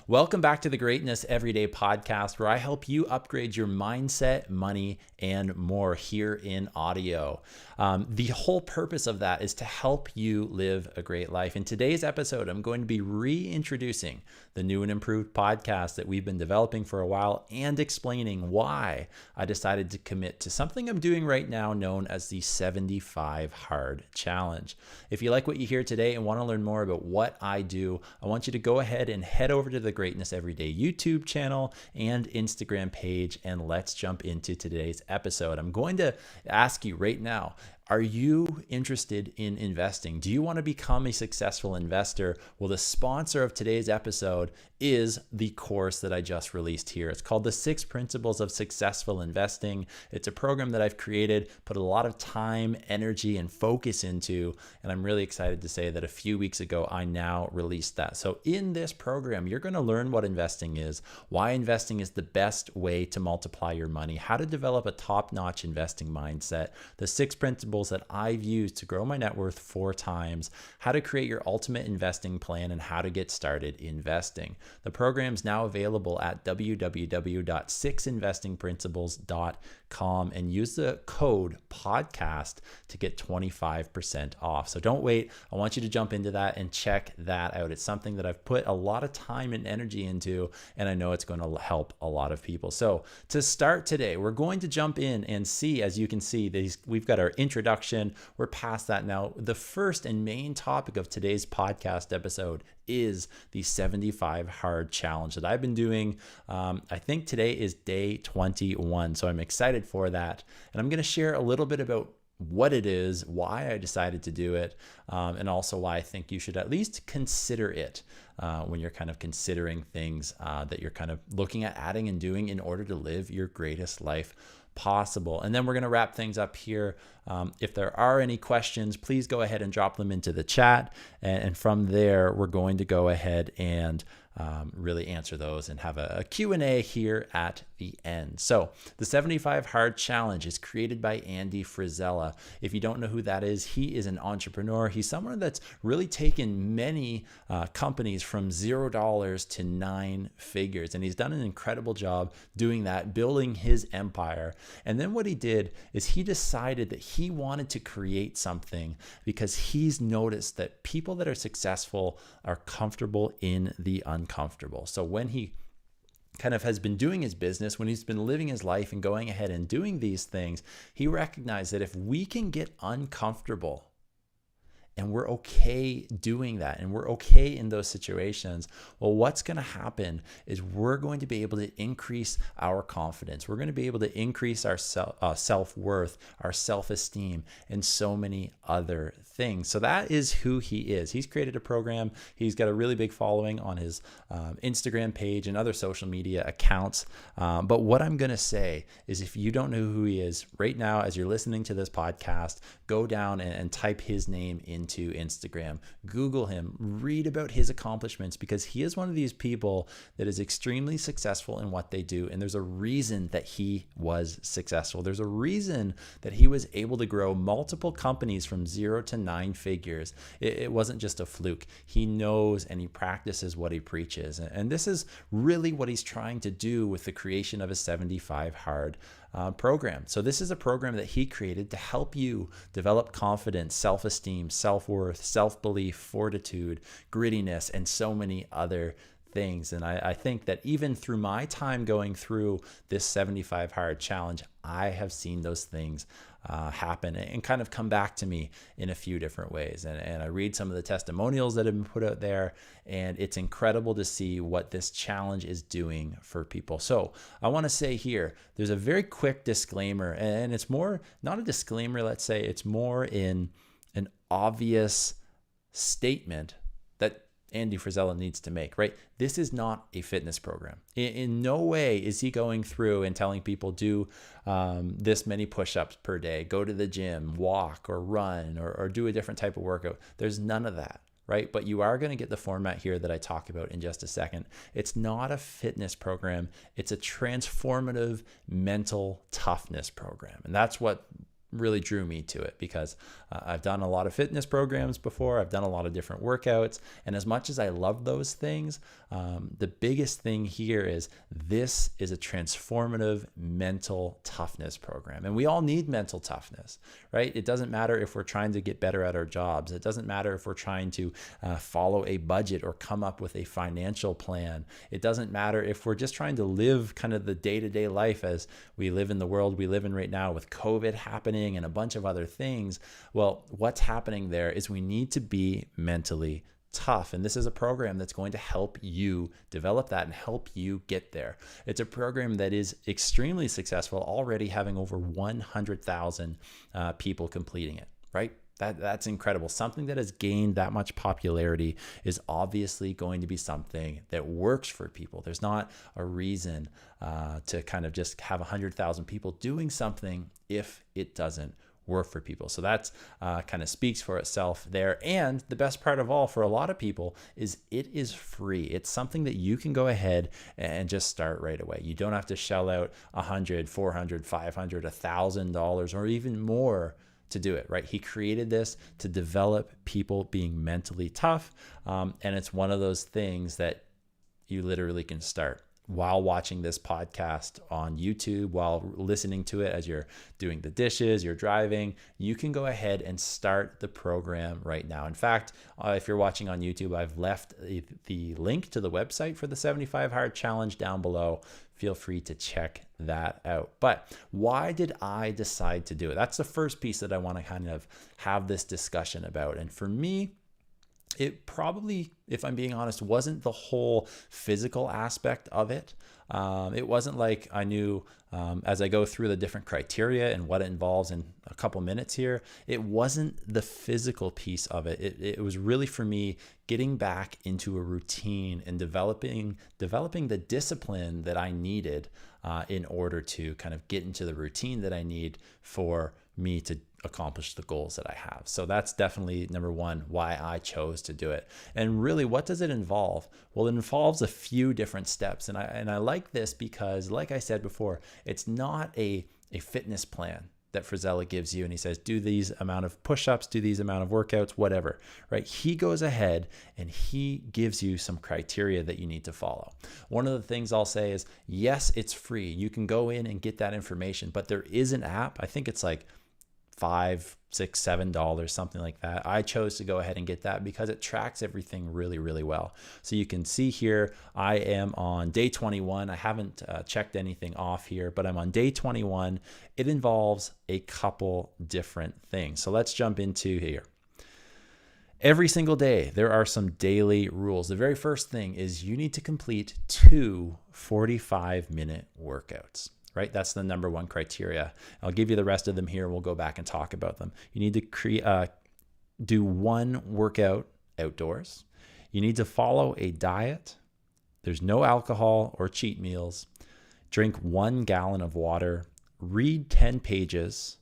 Welcome back to the Greatness Everyday podcast, where I help you upgrade your mindset, money, and more here in audio. The whole purpose of that is to help you live a great life. In today's episode, I'm going to be reintroducing the new and improved podcast that we've been developing for a while and explaining why I decided to commit to something I'm doing right now known as the 75 Hard Challenge. If you like what you hear today and want to learn more about what I do, I want you to go ahead and head over to the Greatness Everyday YouTube channel and Instagram page, and let's jump into today's episode. I'm going to ask you right now, are you interested in investing? Do you want to become a successful investor? Well, the sponsor of today's episode is the course that I just released here. It's called The 6 Principles of Successful Investing. It's a program that I've created, put a lot of time, energy, and focus into, and I'm really excited to say that a few weeks ago, I now released that. So in this program, you're going to learn what investing is, why investing is the best way to multiply your money, how to develop a top-notch investing mindset, the 6 principles that I've used to grow my net worth 4 times, how to create your ultimate investing plan, and how to get started investing. The program is now available at www.6investingprinciples.com and use the code podcast to get 25% off. So don't wait. I want you to jump into that and check that out. It's something that I've put a lot of time and energy into, and I know it's going to help a lot of people. So to start today, we're going to jump in and see, as you can see, we've got our introduction. We're past that now. The first and main topic of today's podcast episode is the 75 Hard Challenge that I've been doing. I think today is day 21, so I'm excited for that. And I'm going to share a little bit about what it is, why I decided to do it, and also why I think you should at least consider it when you're kind of considering things that you're kind of looking at adding and doing in order to live your greatest life possible. And then we're going to wrap things up here. If there are any questions, please go ahead and drop them into the chat. And from there, we're going to go ahead and really answer those and have a Q&A here at the end. So the 75 Hard Challenge is created by Andy Frisella. If you don't know who that is, he is an entrepreneur. He's someone that's really taken many companies from $0 to 9 figures. And he's done an incredible job doing that, building his empire. And then what he did is he decided that he wanted to create something because he's noticed that people that are successful are comfortable in the uncomfortable. So when he kind of has been doing his business, when he's been living his life and going ahead and doing these things, he recognized that if we can get uncomfortable and we're okay doing that, and we're okay in those situations, well, what's going to happen is we're going to be able to increase our confidence. We're going to be able to increase our self-worth, our self-esteem, and so many other things. So that is who he is. He's created a program. He's got a really big following on his Instagram page and other social media accounts. But what I'm going to say is, if you don't know who he is right now, as you're listening to this podcast, go down and type his name into Instagram, Google him, read about his accomplishments, because he is one of these people that is extremely successful in what they do. And there's a reason that he was successful. There's a reason that he was able to grow multiple companies from 0 to 9 figures. It wasn't just a fluke. He knows and he practices what he preaches. And this is really what he's trying to do with the creation of a 75 Hard program. So this is a program that he created to help you develop confidence, self-esteem, self-worth, self-belief, fortitude, grittiness, and so many other things. And I think that even through my time going through this 75 Hard Challenge, I have seen those things happen and kind of come back to me in a few different ways. And I read some of the testimonials that have been put out there, and it's incredible to see what this challenge is doing for people. So I want to say here, there's a very quick disclaimer, and it's more, not a disclaimer, let's say, it's more in an obvious statement that Andy Frisella needs to make, right? This is not a fitness program. In no way is he going through and telling people do this many push-ups per day, go to the gym, walk or run or do a different type of workout. There's none of that, right? But you are going to get the format here that I talk about in just a second. It's not a fitness program. It's a transformative mental toughness program. And that's what really drew me to it, because I've done a lot of fitness programs before. I've done a lot of different workouts. And as much as I love those things, the biggest thing here is this is a transformative mental toughness program. And we all need mental toughness, right? It doesn't matter if we're trying to get better at our jobs. It doesn't matter if we're trying to follow a budget or come up with a financial plan. It doesn't matter if we're just trying to live kind of the day-to-day life as we live in the world we live in right now with COVID happening and a bunch of other things. Well, what's happening there is we need to be mentally tough. And this is a program that's going to help you develop that and help you get there. It's a program that is extremely successful, already having over 100,000 people completing it, right? That's incredible. Something that has gained that much popularity is obviously going to be something that works for people. There's not a reason to kind of just have 100,000 people doing something if it doesn't work for people. So that's kind of speaks for itself there. And the best part of all for a lot of people is it is free. It's something that you can go ahead and just start right away. You don't have to shell out $100, $400, $500, $1,000 or even more to do it, right? He created this to develop people being mentally tough. And it's one of those things that you literally can start while watching this podcast on YouTube, while listening to it as you're doing the dishes, you're driving. You can go ahead and start the program right now. In fact, if you're watching on YouTube, I've left the link to the website for the 75 Hard Challenge down below. Feel free to check that out. But why did I decide to do it? That's the first piece that I want to kind of have this discussion about. And for me, it probably, if I'm being honest, wasn't the whole physical aspect of it. It wasn't like I knew as I go through the different criteria and what it involves in a couple minutes here, it wasn't the physical piece of it. It was really for me getting back into a routine and developing the discipline that I needed in order to kind of get into the routine that I need for me to accomplish the goals that I have. So that's definitely number one, why I chose to do it. And really, what does it involve? Well, it involves a few different steps. And I like this because, like I said before, it's not a fitness plan that Frisella gives you and he says, do these amount of push-ups, do these amount of workouts, whatever, right? He goes ahead and he gives you some criteria that you need to follow. One of the things I'll say is, yes, it's free. You can go in and get that information, but there is an app. I think it's like $5, $6, $7, something like that. I chose to go ahead and get that because it tracks everything really, really well. So you can see here, I am on day 21. I haven't checked anything off here, but I'm on day 21. It involves a couple different things. So let's jump into here. Every single day, there are some daily rules. The very first thing is you need to complete 2 45-minute workouts. Right? That's the number one criteria. I'll give you the rest of them here. We'll go back and talk about them. You need to do one workout outdoors. You need to follow a diet. There's no alcohol or cheat meals. Drink 1 gallon of water. Read 10 pages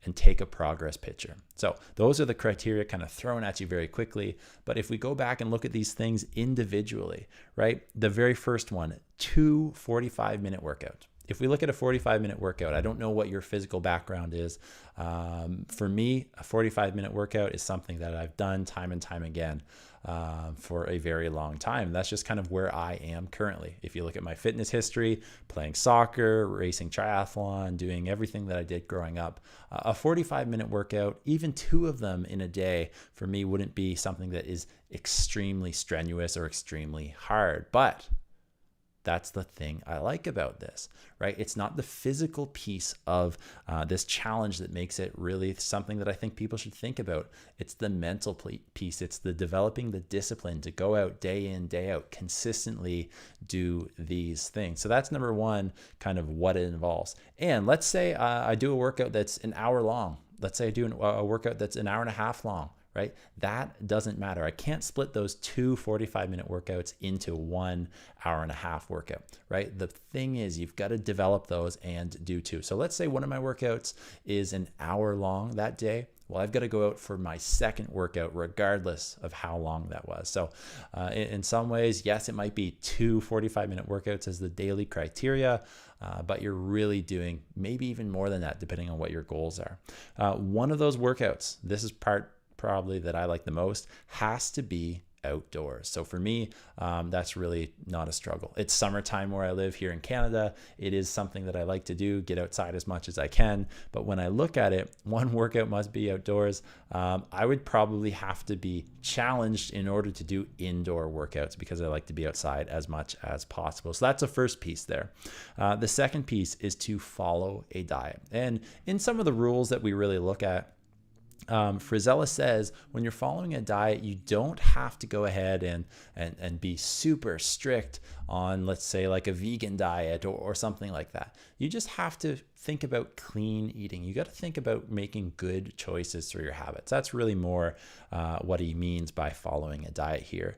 and take a progress picture. So those are the criteria kind of thrown at you very quickly. But if we go back and look at these things individually, right? The very first one, 2 45-minute workouts. If we look at a 45-minute workout, I don't know what your physical background is. For me, a 45-minute workout is something that I've done time and time again for a very long time. That's just kind of where I am currently. If you look at my fitness history, playing soccer, racing triathlon, doing everything that I did growing up, a 45-minute workout, even 2 of them in a day, for me wouldn't be something that is extremely strenuous or extremely hard. But that's the thing I like about this, right? It's not the physical piece of this challenge that makes it really something that I think people should think about. It's the mental piece. It's the developing the discipline to go out day in, day out, consistently do these things. So that's number one, kind of what it involves. And let's say I do a workout that's an hour long. Let's say I do a workout that's an hour and a half long. Right? That doesn't matter. I can't split those 2 45-minute workouts into 1 hour and a half workout, right? The thing is you've got to develop those and do 2. So let's say one of my workouts is an hour long that day. well, I've got to go out for my second workout regardless of how long that was. So in some ways, yes, it might be 2 45-minute workouts as the daily criteria, but you're really doing maybe even more than that depending on what your goals are. One of those workouts, this is part probably that I like the most, has to be outdoors. So for me, that's really not a struggle. It's summertime where I live here in Canada. It is something that I like to do, get outside as much as I can. But when I look at it, one workout must be outdoors. I would probably have to be challenged in order to do indoor workouts because I like to be outside as much as possible. So that's the first piece there. The second piece is to follow a diet. And in some of the rules that we really look at, Frisella says when you're following a diet, you don't have to go ahead and be super strict on, let's say, like a vegan diet or something like that. You just have to think about clean eating. You got to think about making good choices through your habits. That's really more what he means by following a diet here.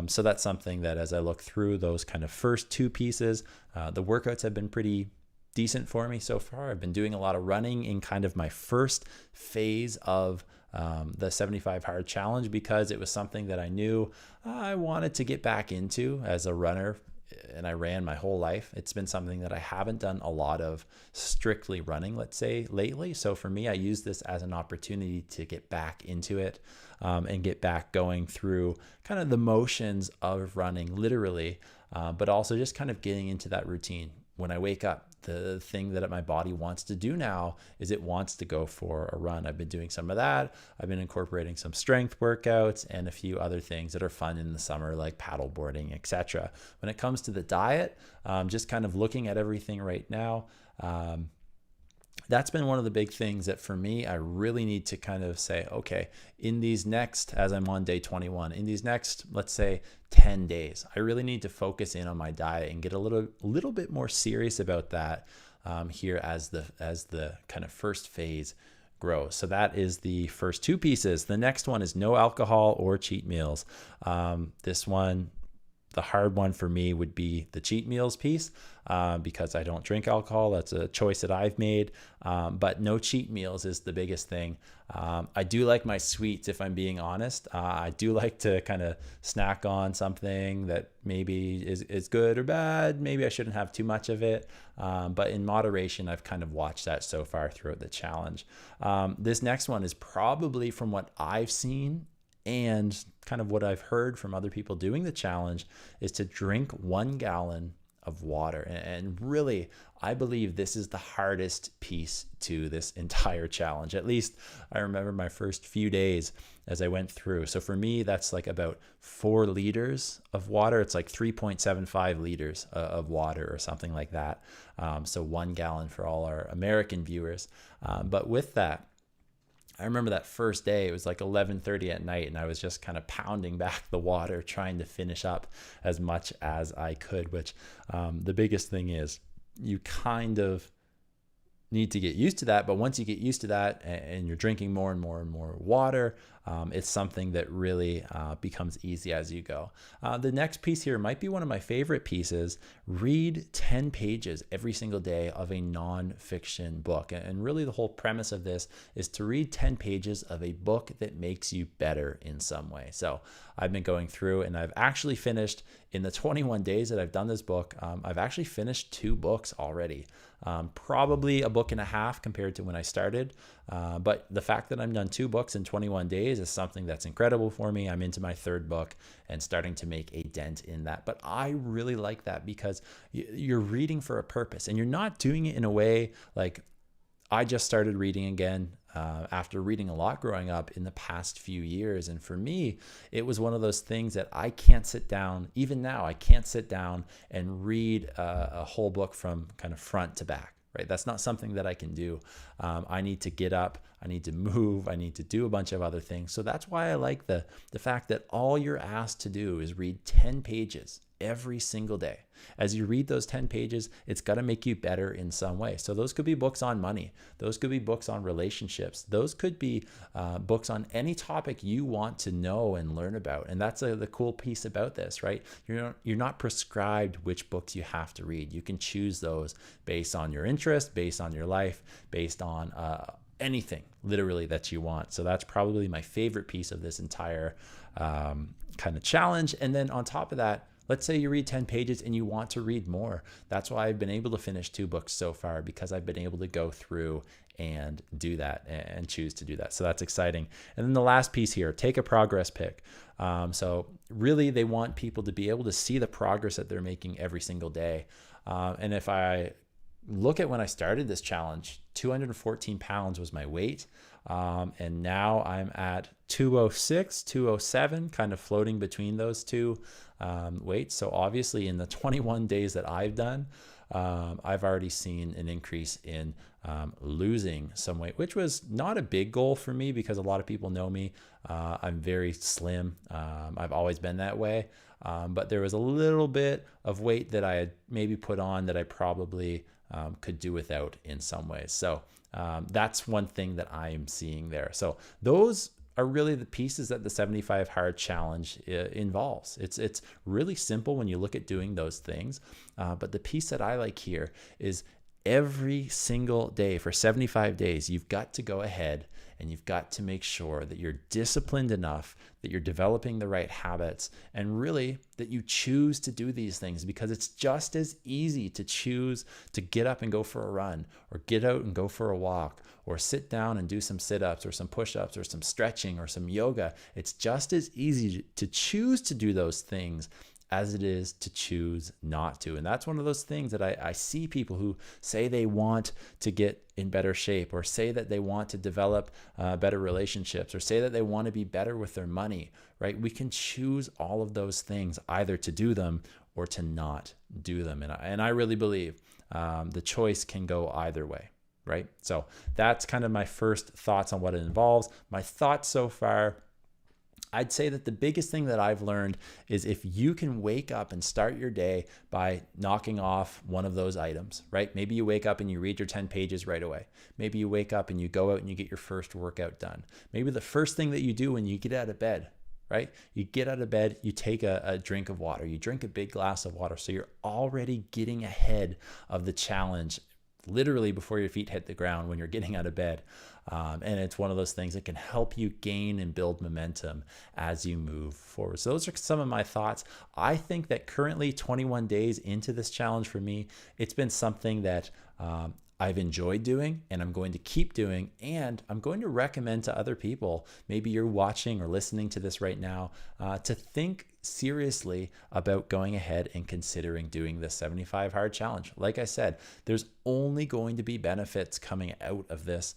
So that's something that as I look through those kind of first two pieces, the workouts have been pretty decent for me so far. I've been doing a lot of running in kind of my first phase of the 75 hard challenge because it was something that I knew I wanted to get back into as a runner, and I ran my whole life. It's been something that I haven't done a lot of strictly running, let's say, lately. So for me, I use this as an opportunity to get back into it and get back going through kind of the motions of running literally, but also just kind of getting into that routine. When I wake up, the thing that my body wants to do now is it wants to go for a run. I've been doing some of that. I've been incorporating some strength workouts and a few other things that are fun in the summer, like paddle boarding, etc. When it comes to the diet, just kind of looking at everything right now, that's been one of the big things that for me, I really need to kind of say, okay, in these next, as I'm on day 21, in these next, let's say 10 days, I really need to focus in on my diet and get a little bit more serious about that here as the kind of first phase grows. So that is the first two pieces. The next one is no alcohol or cheat meals. This one, the hard one for me would be the cheat meals piece because I don't drink alcohol. That's a choice that I've made, but no cheat meals is the biggest thing. I do like my sweets, if I'm being honest. I do like to kind of snack on something that maybe is good or bad. Maybe I shouldn't have too much of it, but in moderation, I've kind of watched that so far throughout the challenge. This next one is probably from what I've seen and kind of what I've heard from other people doing the challenge is to drink 1 gallon of water. And really, I believe this is the hardest piece to this entire challenge. At least I remember my first few days as I went through. So for me, that's like about 4 liters of water. It's like 3.75 liters of water or something like that. So 1 gallon for all our American viewers. But with that, I remember that first day, it was like 11:30 at night, and I was just kind of pounding back the water, trying to finish up as much as I could, which the biggest thing is you kind of need to get used to that. But once you get used to that and you're drinking more and more and more water, it's something that really becomes easy as you go. The next piece here might be one of my favorite pieces. Read 10 pages every single day of a nonfiction book. And really the whole premise of this is to read 10 pages of a book that makes you better in some way. So I've been going through and I've actually finished, in the 21 days that I've done this book, I've actually finished 2 books already. Probably a book and a half compared to when I started. But the fact that I've done 2 books in 21 days is something that's incredible for me. I'm into my 3rd book and starting to make a dent in that. But I really like that because you're reading for a purpose and you're not doing it in a way like I just started reading again after reading a lot growing up in the past few years. And for me, it was one of those things that I can't sit down, even now, I can't sit down and read a whole book from kind of front to back. Right? That's not something that I can do. I need to get up, I need to move, I need to do a bunch of other things. So that's why I like the fact that all you're asked to do is read 10 pages every single day. As you read those 10 pages, it's got to make you better in some way. So those could be books on money. Those could be books on relationships. Those could be books on any topic you want to know and learn about. And that's the cool piece about this, right? You're not prescribed which books you have to read. You can choose those based on your interest, based on your life, based on anything literally that you want. So that's probably my favorite piece of this entire kind of challenge. And then on top of that, let's say you read 10 pages and you want to read more. That's why I've been able to finish 2 books so far, because I've been able to go through and do that and choose to do that. So that's exciting. And then the last piece here, take a progress pic. So really they want people to be able to see the progress that they're making every single day. And if I look at when I started this challenge, 214 pounds was my weight. And now I'm at 206, 207, kind of floating between those two weights. So obviously in the 21 days that I've done, I've already seen an increase in losing some weight, which was not a big goal for me because a lot of people know me. I'm very slim. I've always been that way. But there was a little bit of weight that I had maybe put on that I probably could do without in some ways. So that's one thing that I am seeing there. So those are really the pieces that the 75 hard challenge involves. It's really simple when you look at doing those things. But the piece that I like here is every single day for 75 days, you've got to go ahead and you've got to make sure that you're disciplined enough, that you're developing the right habits, and really that you choose to do these things, because it's just as easy to choose to get up and go for a run, or get out and go for a walk, or sit down and do some sit-ups or some push-ups or some stretching or some yoga. It's just as easy to choose to do those things as it is to choose not to. And that's one of those things that I see people who say they want to get in better shape, or say that they want to develop better relationships, or say that they want to be better with their money, right? We can choose all of those things, either to do them or to not do them. And I really believe the choice can go either way, right? So that's kind of my first thoughts on what it involves. My thoughts so far, I'd say that the biggest thing that I've learned is if you can wake up and start your day by knocking off one of those items, right? Maybe you wake up and you read your 10 pages right away. Maybe you wake up and you go out and you get your first workout done. Maybe the first thing that you do when you get out of bed, right? You get out of bed, you take a drink of water, you drink a big glass of water. So you're already getting ahead of the challenge literally before your feet hit the ground when you're getting out of bed. And it's one of those things that can help you gain and build momentum as you move forward. So those are some of my thoughts. I think that currently 21 days into this challenge for me, it's been something that I've enjoyed doing, and I'm going to keep doing, and I'm going to recommend to other people, maybe you're watching or listening to this right now, to think seriously about going ahead and considering doing the 75 hard challenge. Like I said, there's only going to be benefits coming out of this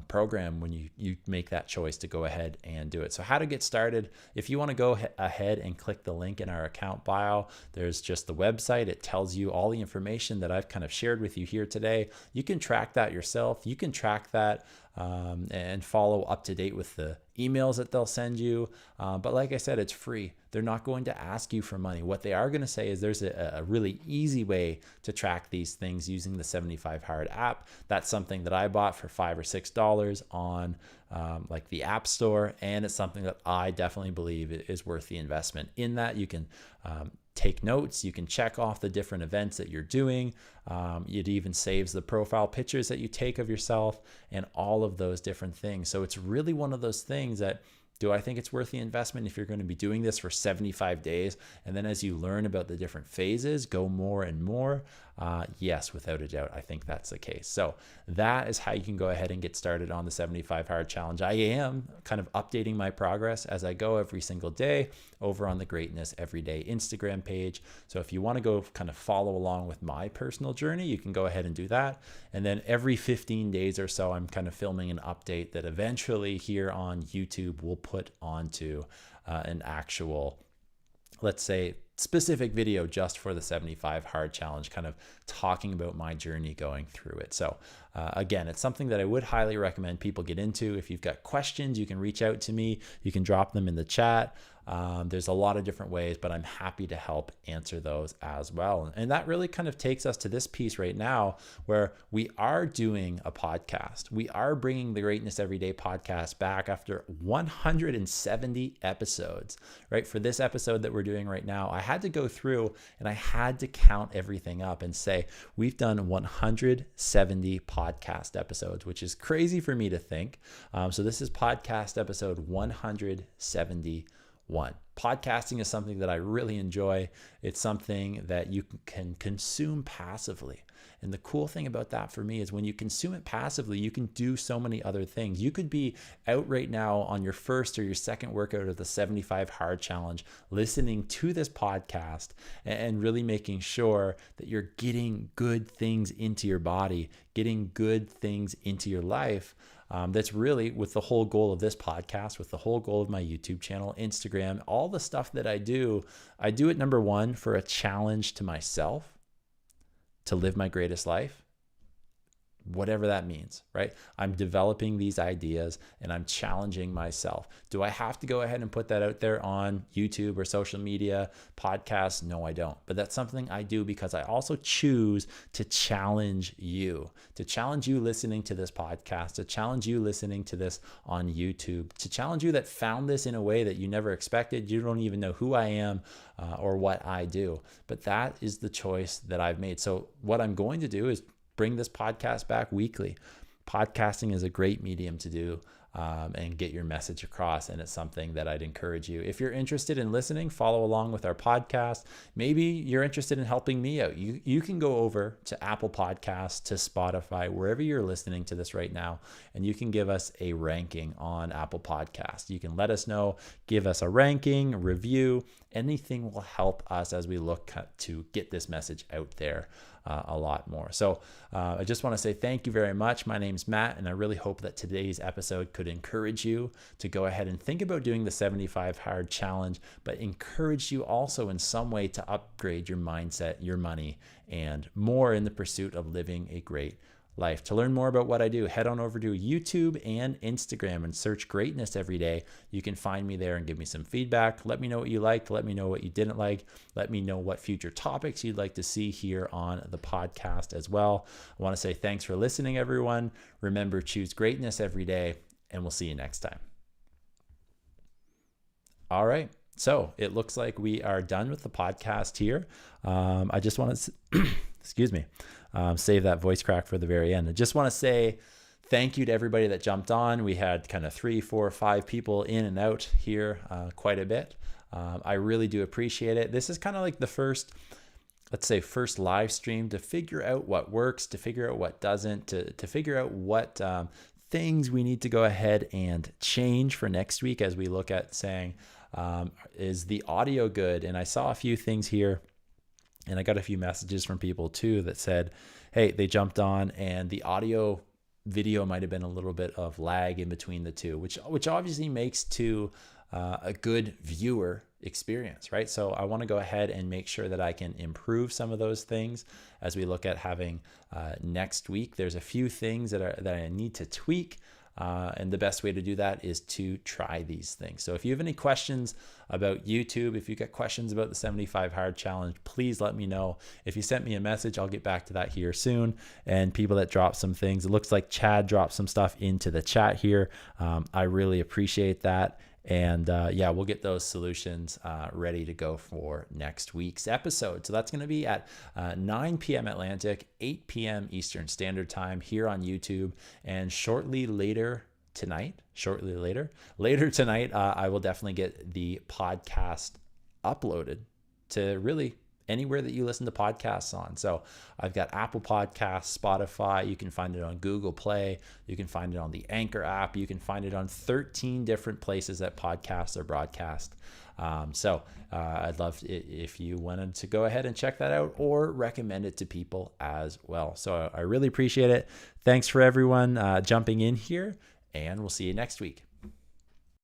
program when you make that choice to go ahead and do it. So how to get started, if you want to go ahead and click the link in our account bio, there's just the website. It tells you all the information that I've kind of shared with you here today. You can track that yourself. You can track that and follow up to date with the emails that they'll send you. But like I said, it's free. They're not going to ask you for money. What they are going to say is there's a really easy way to track these things using the 75 Hard app. That's something that I bought for $5 or $6 on like the App Store. And it's something that I definitely believe is worth the investment. In that, you can take notes. You can check off the different events that you're doing. It even saves the profile pictures that you take of yourself and all of those different things. So it's really one of those things that, do I think it's worth the investment if you're going to be doing this for 75 days? And then as you learn about the different phases, go more and more. Yes, without a doubt, I think that's the case. So that is how you can go ahead and get started on the 75 Hard Challenge. I am kind of updating my progress as I go every single day over on the Greatness Everyday Instagram page. So if you want to go kind of follow along with my personal journey, you can go ahead and do that. And then every 15 days or so, I'm kind of filming an update that eventually here on YouTube will put onto an actual, let's say, specific video just for the 75 Hard Challenge, kind of talking about my journey going through it. So again, it's something that I would highly recommend people get into. If you've got questions, you can reach out to me. You can drop them in the chat. There's a lot of different ways, but I'm happy to help answer those as well. And that really kind of takes us to this piece right now where we are doing a podcast. We are bringing the Greatness Everyday podcast back after 170 episodes, right? For this episode that we're doing right now, I had to go through and I had to count everything up and say, we've done 170 podcast episodes, which is crazy for me to think. So this is podcast episode 171. Podcasting is something that I really enjoy. It's something that you can consume passively. And the cool thing about that for me is when you consume it passively, you can do so many other things. You could be out right now on your first or your second workout of the 75 Hard Challenge, listening to this podcast and really making sure that you're getting good things into your body, getting good things into your life. That's really with the whole goal of this podcast, with the whole goal of my YouTube channel, Instagram, all the stuff that I do it, number one, for a challenge to myself to live my greatest life, whatever that means, right? I'm developing these ideas and I'm challenging myself. Do I have to go ahead and put that out there on YouTube or social media, podcasts? No, I don't. But that's something I do because I also choose to challenge you listening to this podcast, to challenge you listening to this on YouTube, to challenge you that found this in a way that you never expected. You don't even know who I am or what I do. But that is the choice that I've made. So what I'm going to do is bring this podcast back weekly. Podcasting is a great medium to do and get your message across. And it's something that I'd encourage you. If you're interested in listening, follow along with our podcast. Maybe you're interested in helping me out. You can go over to Apple Podcasts, to Spotify, wherever you're listening to this right now, and you can give us a ranking on Apple Podcasts. You can let us know, give us a ranking, a review. Anything will help us as we look to get this message out there a lot more. So I just want to say thank you very much. My name's Matt, and I really hope that today's episode could encourage you to go ahead and think about doing the 75 Hard Challenge, but encourage you also in some way to upgrade your mindset, your money, and more in the pursuit of living a great life. To learn more about what I do, head on over to YouTube and Instagram and search Greatness Every Day. You can find me there and give me some feedback. Let me know what you liked. Let me know what you didn't like. Let me know what future topics you'd like to see here on the podcast as well. I want to say thanks for listening, everyone. Remember, choose greatness every day, and we'll see you next time. All right. So it looks like we are done with the podcast here. I just want to, excuse me, save that voice crack for the very end. I just want to say thank you to everybody that jumped on. We had kind of 3, 4, 5 people in and out here quite a bit. I really do appreciate it. This is kind of like the first live stream to figure out what works, to figure out what doesn't, to figure out what things we need to go ahead and change for next week as we look at saying, is the audio good? And I saw a few things here, and I got a few messages from people too that said, hey, they jumped on and the audio video might have been a little bit of lag in between the two, which obviously makes to a good viewer experience, right? So I want to go ahead and make sure that I can improve some of those things as we look at having next week. There's a few things that I need to tweak. And the best way to do that is to try these things. So if you have any questions about YouTube, if you got questions about the 75 Hard Challenge, please let me know. If you sent me a message, I'll get back to that here soon. And people that dropped some things, it looks like Chad dropped some stuff into the chat here. I really appreciate that. And we'll get those solutions ready to go for next week's episode. So that's going to be at 9 p.m. Atlantic, 8 p.m. Eastern Standard Time here on YouTube. And later tonight, I will definitely get the podcast uploaded to really anywhere that you listen to podcasts on. So I've got Apple Podcasts, Spotify. You can find it on Google Play. You can find it on the Anchor app. You can find it on 13 different places that podcasts are broadcast. I'd love if you wanted to go ahead and check that out or recommend it to people as well. So I really appreciate it. Thanks for everyone jumping in here, and we'll see you next week.